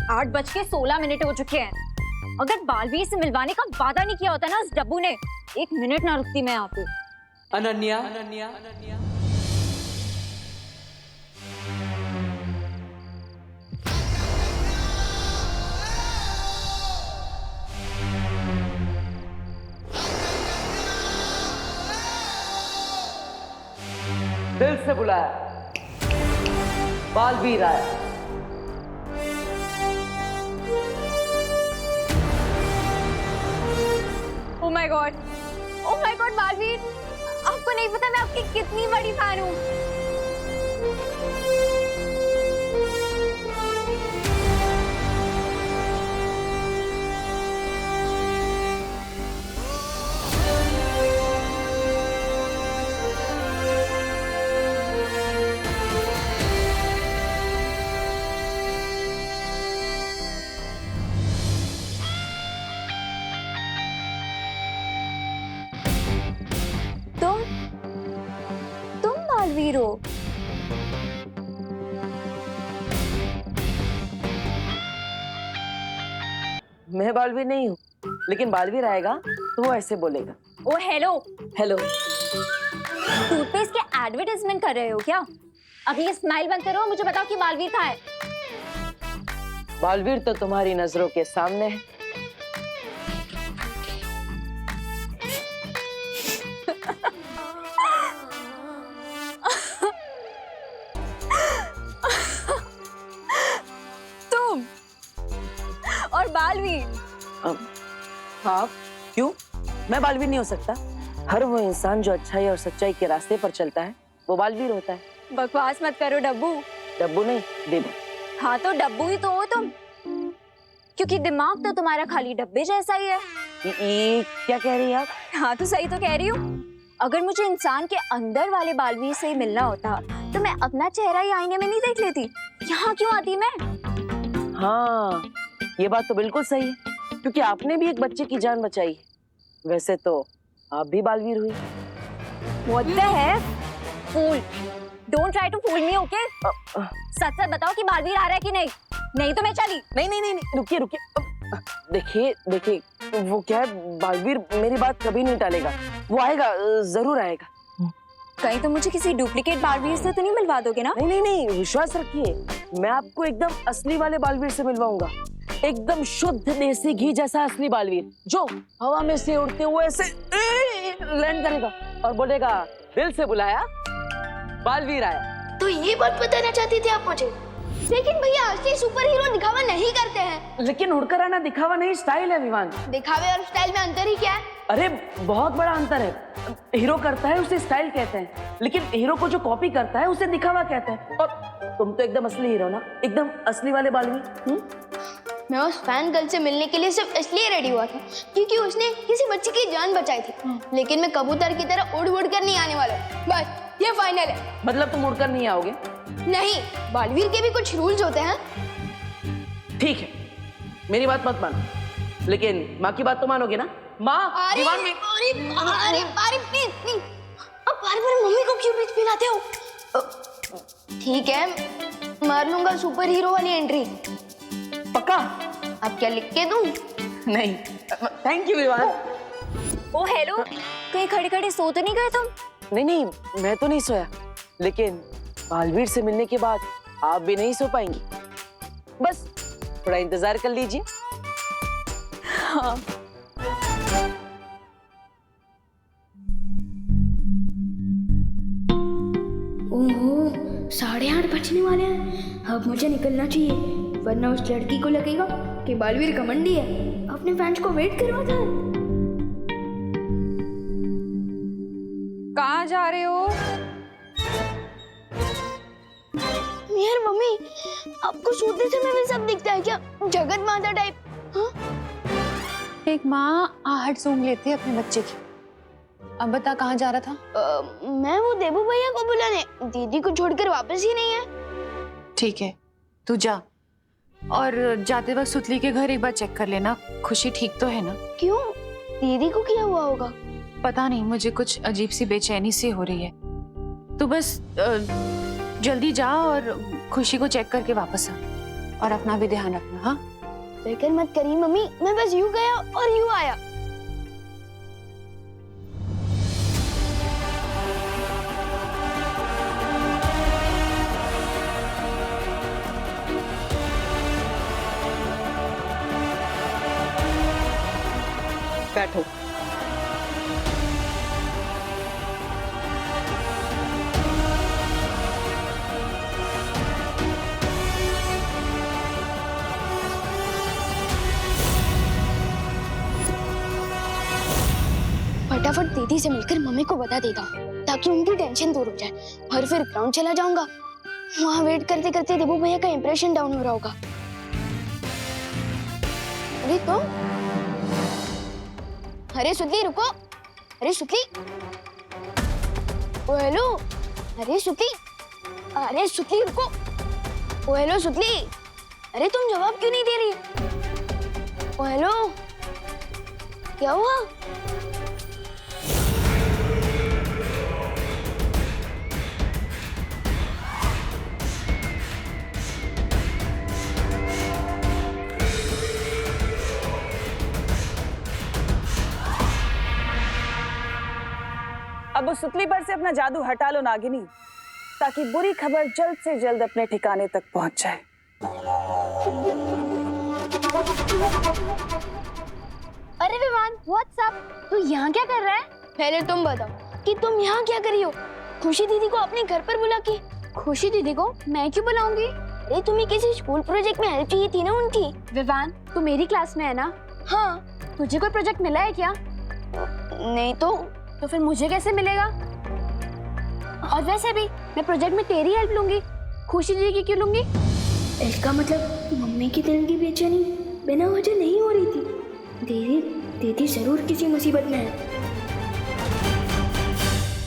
8:16 हो चुके हैं। अगर बालवीर से मिलवाने का वादा नहीं किया होता ना उस डब्बू ने, 1 मिनट ना रुकती मैं यहाँ पे। अनन्या, दिल से बुलाया, बालवीर आया। ओह माय गॉड, बालवीर, आपको नहीं पता मैं आपकी कितनी बड़ी फैन हूँ। तुम बालवीर हो? मैं बालवीर नहीं हूँ, लेकिन बालवीर आएगा तो वो ऐसे बोलेगा। ओ हेलो, टूथपेस्ट के एडवर्टाइजमेंट कर रहे हो क्या? अब ये स्माइल बंद करो, मुझे बताओ कि बालवीर कहाँ है? बालवीर तो तुम्हारी नजरों के सामने है। तुम और बालवीर? हाँ, क्यों? मैं बालवीर नहीं हो सकता? हर वो इंसान जो अच्छाई और सच्चाई के रास्ते पर चलता है वो बालवीर होता है। बकवास मत करो डब्बू। डब्बू नहीं, देबू। हाँ तो डब्बू ही तो हो तुम, क्योंकि दिमाग तो तुम्हारा खाली डब्बे जैसा ही है। ये क्या कह रही है आप? हाँ तो सही तो कह रही हूँ। अगर मुझे इंसान के अंदर वाले बालवीर से ही मिलना होता तो मैं अपना चेहरा ही आईने में नहीं देख लेती, यहाँ क्यों आती मैं? हाँ, ये बात तो बिल्कुल सही है, क्योंकि आपने भी एक बच्चे की जान बचाई। वैसे तो आप भी बालवीर हुई। What the heck? Fool! Don't try to fool me, okay? सच सच बताओ कि बालवीर आ रहा है कि नहीं? नहीं तो मैं चली। नहीं, रुकिए। देखिए, वो क्या है, बालवीर मेरी बात कभी नहीं टालेगा। वो आएगा, जरूर आएगा। कहीं तो मुझे किसी डुप्लीकेट बालवीर से तो नहीं मिलवा दोगे ना? नहीं, विश्वास रखिए, मैं आपको एकदम असली वाले बालवीर से मिलवाऊंगा। एकदम शुद्ध देसी घी जैसा असली बालवीर, जो हवा में से उड़ते हुए ऐसे लैंड करेगा और बोलेगा, दिल से बुलाया, बालवीर आया। तो ये बात बताना चाहती थी आप मुझे? लेकिन भैया असली सुपर हीरो दिखावा नहीं करते हैं। लेकिन उड़कर आना दिखावा नहीं, स्टाइल है विवान। दिखावे और स्टाइल में अंतर ही क्या है? अरे बहुत बड़ा अंतर है। हीरो करता है उसे स्टाइल कहते हैं, लेकिन हीरो को जो कॉपी करता है उसे दिखावा कहते हैं। और तुम तो एकदम असली हीरो ना, एकदम असली वाले बालवीर। मैं उस फैन गर्ल से मिलने के लिए सिर्फ इसलिए रेडी हुआ था क्योंकि उसने किसी बच्चे की जान बचाई थी। लेकिन मैं कबूतर की तरह उड़ कर नहीं आने वाला। बस ये फाइनल है। मतलब तुम उड़कर नहीं आओगे? नहीं, बालवीर के भी कुछ रूल्स होते हैं। ठीक है, मेरी बात मत मानो, लेकिन माँ की बात तो मानोगे ना? माँ, दीवान में। अरे प्लीज, अब बार-बार मम्मी को क्यों बीच में लाते हो? ठीक है, मार लूंगा सुपर हीरो वाली एंट्री। पक्का? अब क्या लिख के दूं? नहीं, थैंक यू विवान। ओ हेलो, कहीं खड़े खड़े सो तो नहीं गए तुम? नहीं, मैं तो नहीं सोया, लेकिन बालवीर से मिलने के बाद आप भी नहीं सो पाएंगी। बस थोड़ा इंतजार कर लीजिए। हाँ। ओहो, 8:30 बजने वाले हैं। अब मुझे निकलना चाहिए, वरना उस लड़की को लगेगा कि बालवीर घमंडी है, अपने फैंस को वेट करवाता है। कहाँ जा रहे हो? यार मम्मी, आपको सोते समय भी सब दिखता है क्या? जगत माता टाइप? हाँ? एक माँ आहट सूंघ लेती है अपने बच्चे की। अब बता कहाँ जा रहा था? मैं वो देबू भैया को बुलाने, दीदी को छोड़कर वापस ही नहीं है। ठीक है, तू जा, और जाते वक्त सुतली के घर एक बार चेक कर लेना, खुशी ठीक तो है ना? क्यों? दीदी को क्या हुआ होगा? पता नहीं, मुझे कुछ अजीब सी बेचैनी सी हो रही है। तू बस जल्दी जा और खुशी को चेक करके वापस आ। और अपना भी ध्यान रखना। हाँ, फिक्र मत करिए मम्मी, मैं बस यूं गया और यूं आया। बैठो। फटाफट दीदी से मिलकर मम्मी को बता देता हूँ ताकि उनकी टेंशन दूर हो जाए। और फिर ग्राउंड चला जाऊंगा। वहाँ वेट करते करते देबू भैया का इंप्रेशन डाउन हो रहा होगा। अरे तुम, अरे सुतली रुको, अरे सुतली, ओ हेलो, अरे सुतली, अरे सुतली रुको, ओ हेलो सुतली, अरे तुम जवाब क्यों नहीं दे रही? ओ हेलो, क्या हुआ? अब उस सुतली पर से अपना जादू हटा लो नागिनी, ताकि बुरी खबर जल्द से जल्द अपने ठिकाने तक पहुंच जाए। अरे विवान, व्हाट्सअप? तू यहाँ क्या कर रहा है? पहले तुम बताओ कि तुम यहाँ क्या कर रही हो? खुशी दीदी को अपने घर पर बुला के। खुशी दीदी को मैं क्यों बुलाऊंगी? अरे तुम्हें किसी स्कूल प्रोजेक्ट में हेल्प चाहिए थी ना उनकी। विवान, तू मेरी क्लास में है ना? हाँ। तुझे कोई प्रोजेक्ट मिला है क्या? नहीं तो फिर मुझे कैसे मिलेगा? और वैसे भी मैं प्रोजेक्ट में तेरी हेल्प लूंगी, खुशी दीदी की क्यों लूंगी? इसका मतलब मम्मी की दिल की बेचैनी बिना वजह नहीं हो रही थी। दीदी दीदी जरूर किसी मुसीबत में है।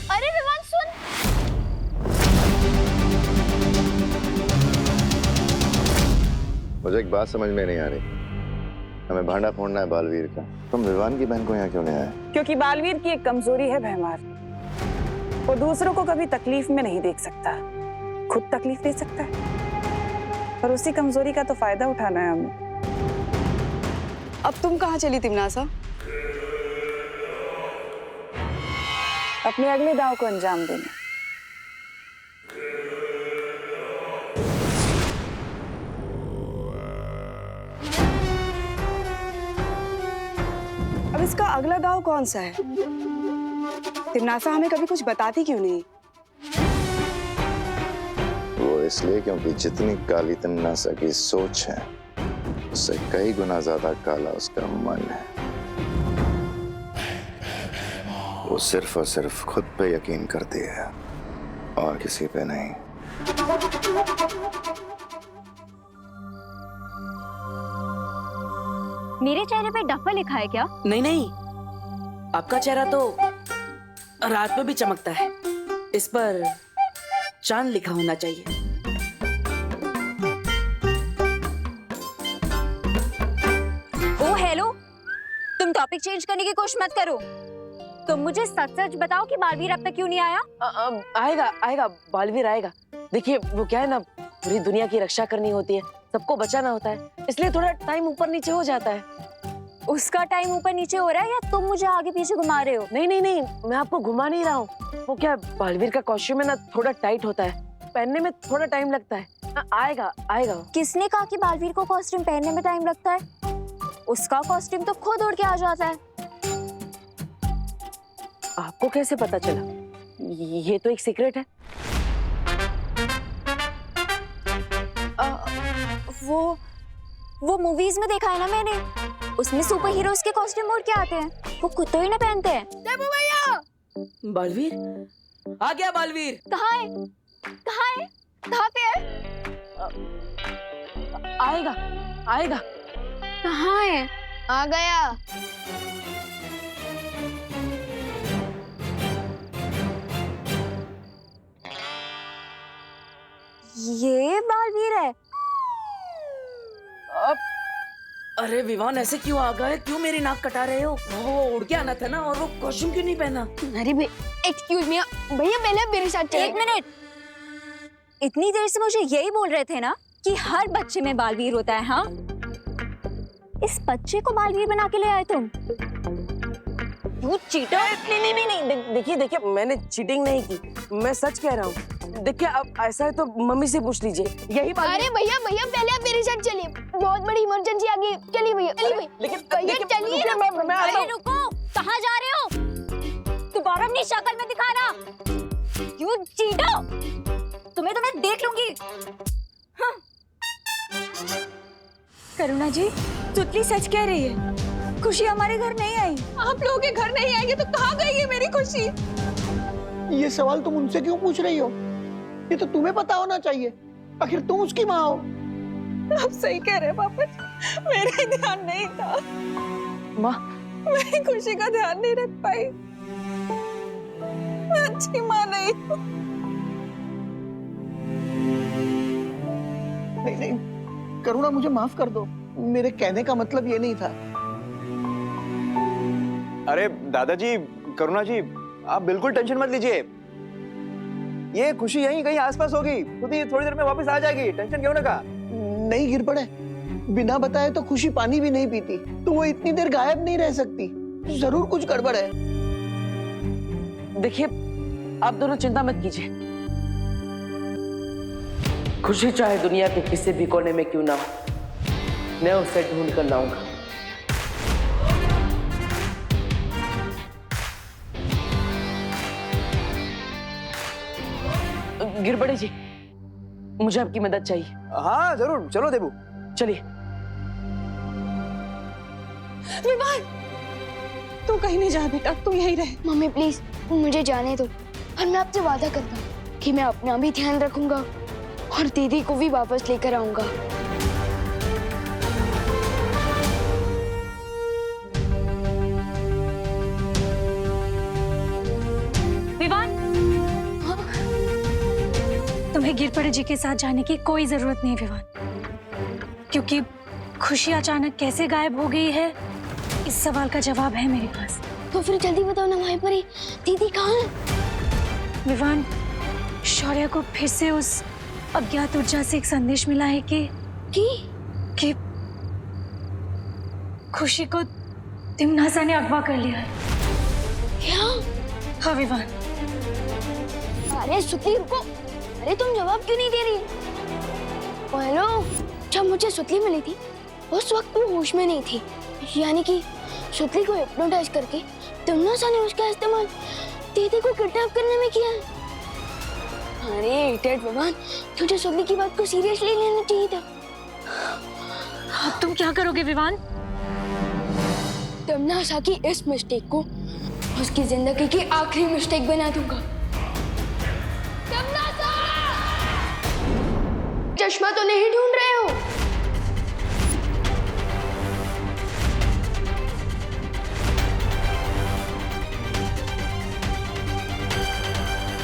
अरे विवान सुन। मुझे एक बात समझ में नहीं आ रही। हमें भांडा फोड़ना है बालवीर का, तुम विवान की बहन को यहाँ क्यों ले आए? क्योंकि बालवीर की एक कमजोरी है भैमार, वो दूसरों को कभी तकलीफ में नहीं देख सकता, खुद तकलीफ दे सकता है, और उसी कमजोरी का तो फायदा उठाना है हमें। अब तुम कहाँ चली तिमनासा? अपने अगले दाव को अंजाम देना। अब इसका अगला दाव कौन सा है? तिमनासा हमें कभी कुछ बताती क्यों नहीं? वो इसलिए क्योंकि जितनी काली तिमनासा की सोच है, उससे कई गुना ज्यादा काला उसका मन है। वो सिर्फ और सिर्फ खुद पे यकीन करती है और किसी पे नहीं। मेरे चेहरे पे डफा लिखा है क्या? नहीं नहीं, आपका चेहरा तो रात में भी चमकता है। इस पर चांद लिखा होना चाहिए। ओ हेलो, तुम टॉपिक चेंज करने की कोशिश मत करो। तुम मुझे सच सच बताओ कि बालवीर अब तक क्यों नहीं आया? आएगा आएगा, बालवीर आएगा। देखिए वो क्या है ना, पूरी दुनिया की रक्षा करनी होती है, सबको बचाना होता है, इसलिए थोड़ा टाइम ऊपर नीचे हो जाता है। उसका टाइम ऊपर नीचे हो रहा है या तुम मुझे आगे पीछे घुमा रहे हो? नहीं नहीं नहीं, मैं आपको घुमा नहीं रहा हूँ। वो क्या, बालवीर का कॉस्ट्यूम है ना, थोड़ा टाइट होता है, पहनने में थोड़ा टाइम लगता है। आएगा आएगा। किसने कहा कि बालवीर को कॉस्ट्यूम पहनने में टाइम लगता है? उसका कॉस्ट्यूम तो खुद उड़ के आ जाता है। आपको कैसे पता चला? ये तो एक सीक्रेट है। वो मूवीज में देखा है ना मैंने, उसमें सुपर हीरोज के कॉस्ट्यूम उड़ के आते हैं, वो खुद तो ही ना पहनते हैं। देबू भैया, बालवीर आ गया। बालवीर कहाँ है? कहाँ है? कहाँ पे है? आएगा आएगा। कहाँ है? आ गया। ये बालवीर है? अरे विवान, ऐसे क्यों आ गए? क्यों मेरी नाक कटा रहे हो? वो उड़ के आना था ना, और वो कॉस्ट्यूम क्यों नहीं पहना? अरे एक्सक्यूज मी भैया, पहले मेरे साथ चले। एक मिनट, इतनी देर से मुझे यही बोल रहे थे ना कि हर बच्चे में बालवीर होता है? हाँ, इस बच्चे को बालवीर बना के ले आए तुम? You cheater! नहीं, देखिए मैंने चीटिंग नहीं की, मैं सच कह रहा हूँ। देखिए अब ऐसा है तो मम्मी से पूछ लीजिए, यही बात। अरे भैया भैया पहले आप मेरे साथ चलिए, बहुत बड़ी इमरजेंसी आ गई। चलिए भैया, चलिए भैया। लेकिन भैया चलिए ना। मैं आता अरे हूँ। रुको, कहाँ जा रहे हो? दोबारा अपनी शक्ल में दिखाना। You cheater! तुम्हें तो मैं देख लूंगी। हाँ। करुणा जी, सुतली सच कह रही है, खुशी हमारे घर नहीं आई। आप लोगों के घर नहीं आएंगे तो कहाँ गई है मेरी खुशी? ये सवाल तुम उनसे क्यों पूछ रही हो? ये तो तुम्हें पता होना चाहिए, आखिर तुम उसकी माँ हो। आप सही कह रहे हैं पापा, मेरा ध्यान नहीं था। माँ, मैं खुशी का ध्यान नहीं रख पाई। मैं अच्छी माँ नहीं हूँ। नहीं, करुणा मुझे माफ कर दो, मेरे कहने का मतलब ये नहीं था। अरे दादाजी, करुणा जी, आप बिल्कुल टेंशन मत लीजिए। ये खुशी यहीं कहीं आसपास होगी, खुद ही थोड़ी देर में वापस आ जाएगी, टेंशन क्यों ना का। नहीं गिर पड़े, बिना बताए तो खुशी पानी भी नहीं पीती, तो वो इतनी देर गायब नहीं रह सकती। जरूर कुछ गड़बड़ है। देखिए आप दोनों चिंता मत कीजिए, खुशी चाहे दुनिया के किसी भी कोने में क्यों ना हो, मैं उसे ढूंढ कर लाऊंगा। गिरबड़े जी, मुझे आपकी मदद चाहिए। हाँ जरूर, चलो देबू। चलिए। विवान, तू कहीं नहीं जा बेटा, तू यहीं रहे। मम्मी प्लीज मुझे जाने दो, और मैं आपसे वादा करता हूँ कि मैं अपना भी ध्यान रखूंगा और दीदी को भी वापस लेकर आऊंगा। विवान, तुम्हें गिरपड़े जी के साथ जाने की कोई जरूरत नहीं विवान, क्योंकि खुशी अचानक कैसे गायब हो गई है, इस सवाल का जवाब है मेरे पास। तो फिर जल्दी बताओ ना माही परी, दीदी कहाँ है? विवान, शौर्य को फिर से उस अज्ञात ऊर्जा से एक संदेश मिला है कि खुशी को तिमनासा ने अगवा कर लिया है। क्या? हाँ विवान। अरे सुतली रुको, अरे तुम जवाब क्यों नहीं दे रही? हेलो, जब मुझे सुतली मिली थी उस वक्त वो होश में नहीं थी, यानी कि सुतली को हिप्नोटाइज करके तिमनासा ने उसका इस्तेमाल दीदी को किडनैप करने में किया है। अरे इडियट विवान, तुझे सुतली की बात को सीरियसली लेना चाहिए था। अब तुम क्या करोगे विवान? तिमनासा की इस मिस्टेक को उसकी जिंदगी की आखिरी मिस्टेक बना दूंगा। तिमनासा! चश्मा तो नहीं ढूंढ रहे हो?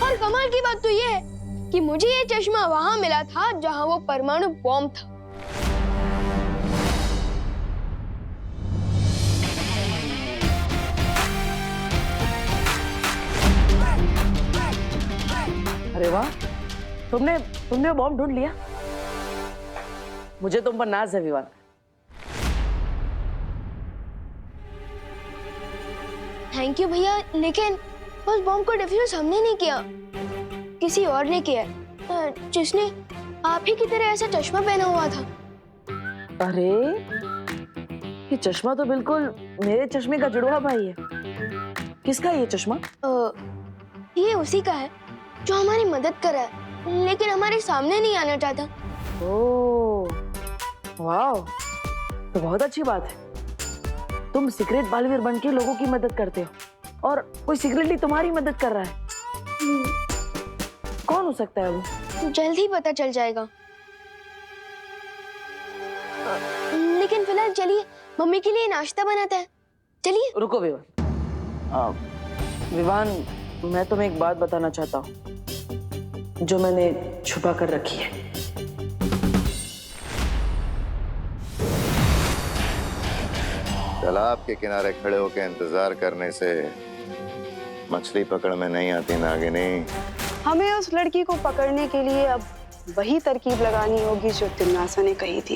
और कमाल की बात तो ये है कि मुझे ये चश्मा वहां मिला था जहां वो परमाणु बॉम्ब था। अरे वाह, तुमने बॉम्ब ढूंढ लिया। मुझे तुम पर नाज है विवान। थैंक यू भैया, लेकिन उस बॉम्ब को डिफ्यूज हमने नहीं किया, किसी और ने किया, जिसने आप ही की तरह ऐसा चश्मा पहना हुआ था। अरे ये चश्मा तो बिल्कुल मेरे चश्मे का जुड़वा भाई है। किसका है ये चश्मा? ये उसी का है जो हमारी मदद कर रहा है, लेकिन हमारे सामने नहीं आना चाहता। ओह, वाह, तो बहुत अच्छी बात है। तुम सीक्रेट बालवीर बनके लोगों की मदद करते हो और कोई सीक्रेटली तुम्हारी मदद कर रहा है। कौन हो सकता है वो? जल्द ही पता चल जाएगा। लेकिन फिलहाल चलिए, मम्मी के लिए नाश्ता बनाता है। चलिए। रुको विवान। विवान, मैं तुम्हें एक बात बताना चाहता हूँ जो मैंने छुपा कर रखी है। तालाब के किनारे खड़े होकर इंतजार करने से मछली पकड़ में नहीं आती नागिनी। हमें उस लड़की को पकड़ने के लिए अब वही तरकीब लगानी होगी जो तिमनासा ने कही थी।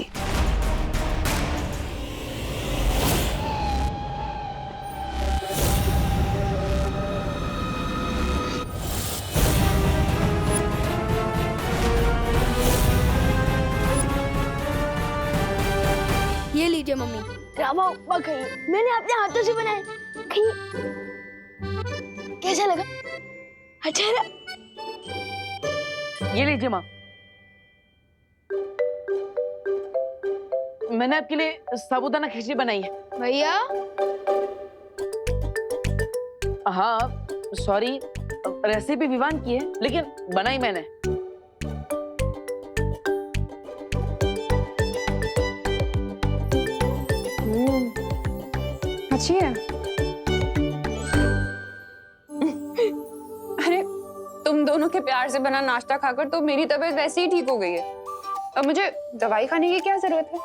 ये लीजिए मम्मी, रावा उपमा खाइए, मैंने अपने हाथों से बनाए। खाइए, कैसा लगा? अच्छा है? ये लीजिए माँ, मैंने आपके लिए साबूदाना खिचड़ी बनाई है। भैया हाँ सॉरी, रेसिपी विवान की है लेकिन बनाई मैंने। अच्छी है। अरे तुम दोनों के प्यार से बना नाश्ता खाकर तो मेरी तबीयत वैसे ही ठीक हो गई है। अब मुझे दवाई खाने की क्या जरूरत है?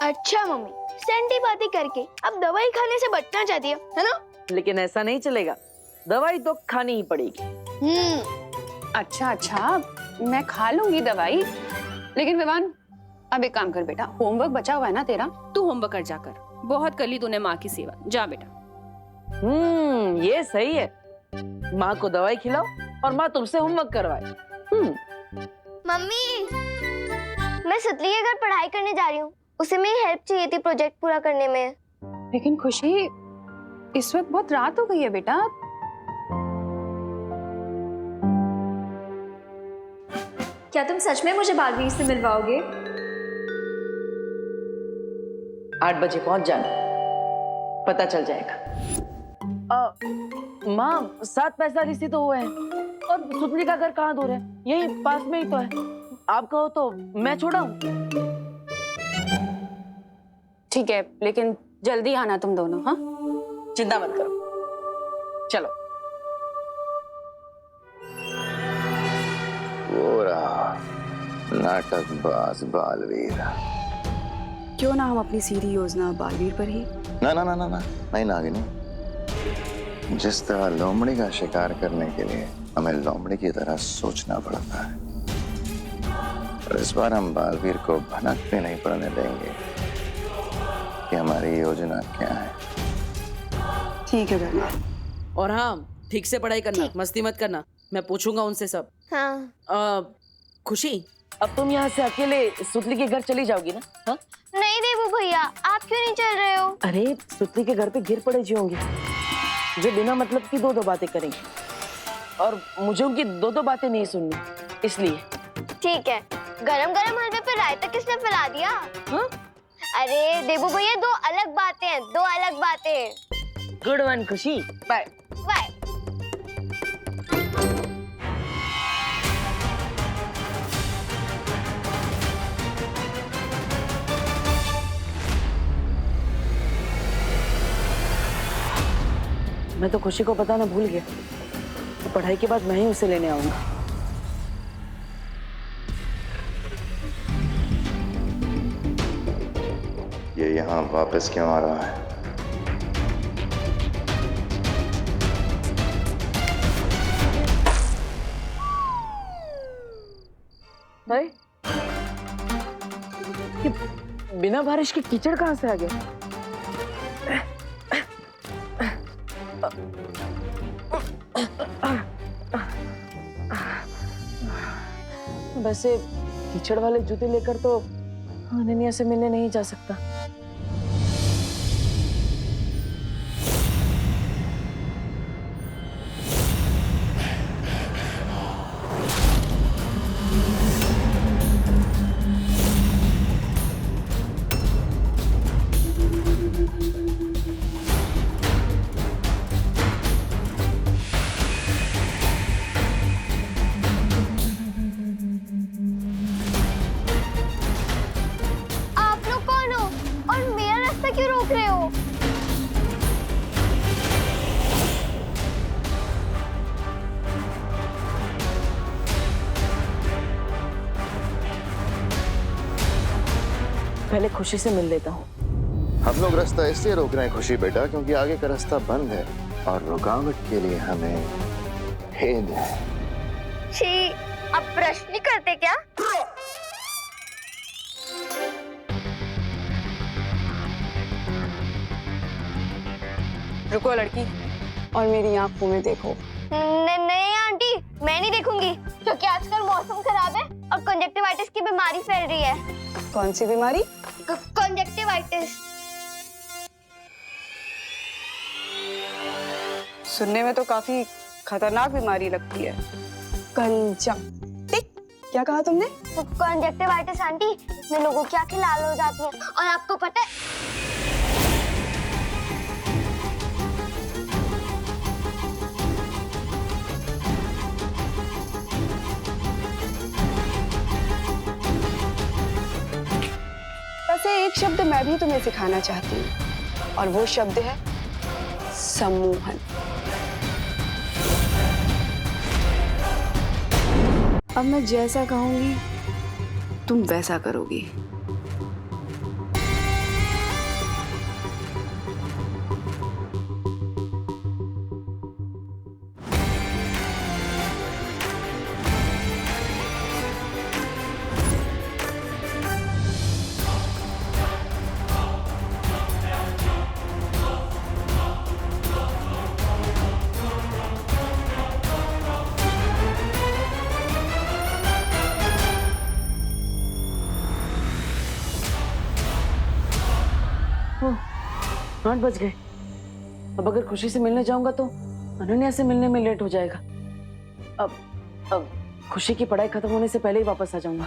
अच्छा मम्मी, सेंटी बातें करके अब दवाई खाने से बचना चाहती है ना? लेकिन ऐसा नहीं चलेगा, दवाई तो खानी ही पड़ेगी। अच्छा अच्छा, मैं खा लूंगी दवाई, लेकिन विवान अब एक काम कर बेटा, होमवर्क बचा हुआ है ना तेरा, तू होमवर्क कर जाकर। बहुत कर ली तूने माँ की सेवा, जा बेटा। ये सही है, माँ को दवाई खिलाओ और माँ तुमसे होमवर्क करवाए। मम्मी, मैं सुतली के घर पढ़ाई करने जा रही हूँ, उसे मेरी हेल्प चाहिए थी प्रोजेक्ट पूरा करने में। लेकिन खुशी, इस वक्त बहुत रात हो गई है बेटा। क्या तुम सच में मुझे बालवीर से मिलवाओगे? 8 बजे पहुंच जाना, पता चल जाएगा। माँ 7 पैंतालीस ही तो हुए हैं और सुतली का घर कहाँ दूर है, यही पास में ही तो है। आप कहो तो मैं छोड़ाऊं? ठीक है, लेकिन जल्दी आना तुम दोनों। हाँ, चिंता मत करो, चलो। वो रहा नाटकबाज बालवीर। क्यों ना हम अपनी सीधी योजना बालवीर पर ही। ना ना ना ना ना, नहीं नागिनी, जिस तरह लोमड़ी का शिकार करने के लिए हमें लोमड़ी की तरह सोचना पड़ता है, और इस बार हम बालवीर को भनक भी नहीं पड़ने देंगे कि हमारी योजना क्या है। ठीक है बहना। और हाँ, ठीक से पढ़ाई करना, मस्ती मत करना, मैं पूछूंगा उनसे सब। हाँ। खुशी, अब तुम यहाँ से अकेले सुतली के घर चली जाओगी ना? हाँ? नहीं देवू भैया, आप क्यों नहीं चल रहे हो? अरे सुतली के घर पे गिर पड़े जी होंगे जो बिना मतलब की दो बातें करेंगे, और मुझे उनकी दो बातें नहीं सुननी, इसलिए। ठीक है, गरम गरम हलवे पे रायता किसने फैला दिया? हाँ? अरे देवू भैया, दो अलग बातें हैं, दो अलग बातें। गुड वन खुशी, बाय बाय। मैं तो खुशी को बताना भूल गया, तो पढ़ाई के बाद मैं ही उसे लेने आऊंगा। ये यहाँ वापस क्यों आ रहा है? अरे ये बिना बारिश के कीचड़ कहाँ से आ गया? वैसे कीचड़ वाले जूते लेकर तो अनन्या से मिलने नहीं जा सकता। क्यों रोक रहे हो? पहले खुशी से मिल लेता हूँ। हम लोग रास्ता इसलिए रोक रहे हैं खुशी बेटा, क्योंकि आगे का रास्ता बंद है और रुकावट के लिए हमें भेद है। छी, अब ब्रश नहीं करते क्या? रुको लड़की, और मेरी आंखों में देखो। नहीं आंटी, मैं नहीं देखूंगी, क्योंकि आजकल मौसम खराब है और कंजक्टिवाइटिस की बीमारी फैल रही है। कौन सी बीमारी? कंजक्टिवाइटिस। सुनने में तो काफी खतरनाक बीमारी लगती है। कंजक्टिव, क्या कहा तुमने? कंजक्टिवाइटिस आंटी, इसमें लोगों की आंखें लाल हो जाती हैं और आपको पता है वैसे एक शब्द मैं भी तुम्हें सिखाना चाहती हूँ, और वो शब्द है सम्मोहन। अब मैं जैसा कहूंगी तुम वैसा करोगी। ओह, 8 बज गए। अब अगर खुशी से मिलने जाऊंगा तो अनन्या से मिलने में लेट हो जाएगा। अब खुशी की पढ़ाई खत्म होने से पहले ही वापस आ जाऊंगा।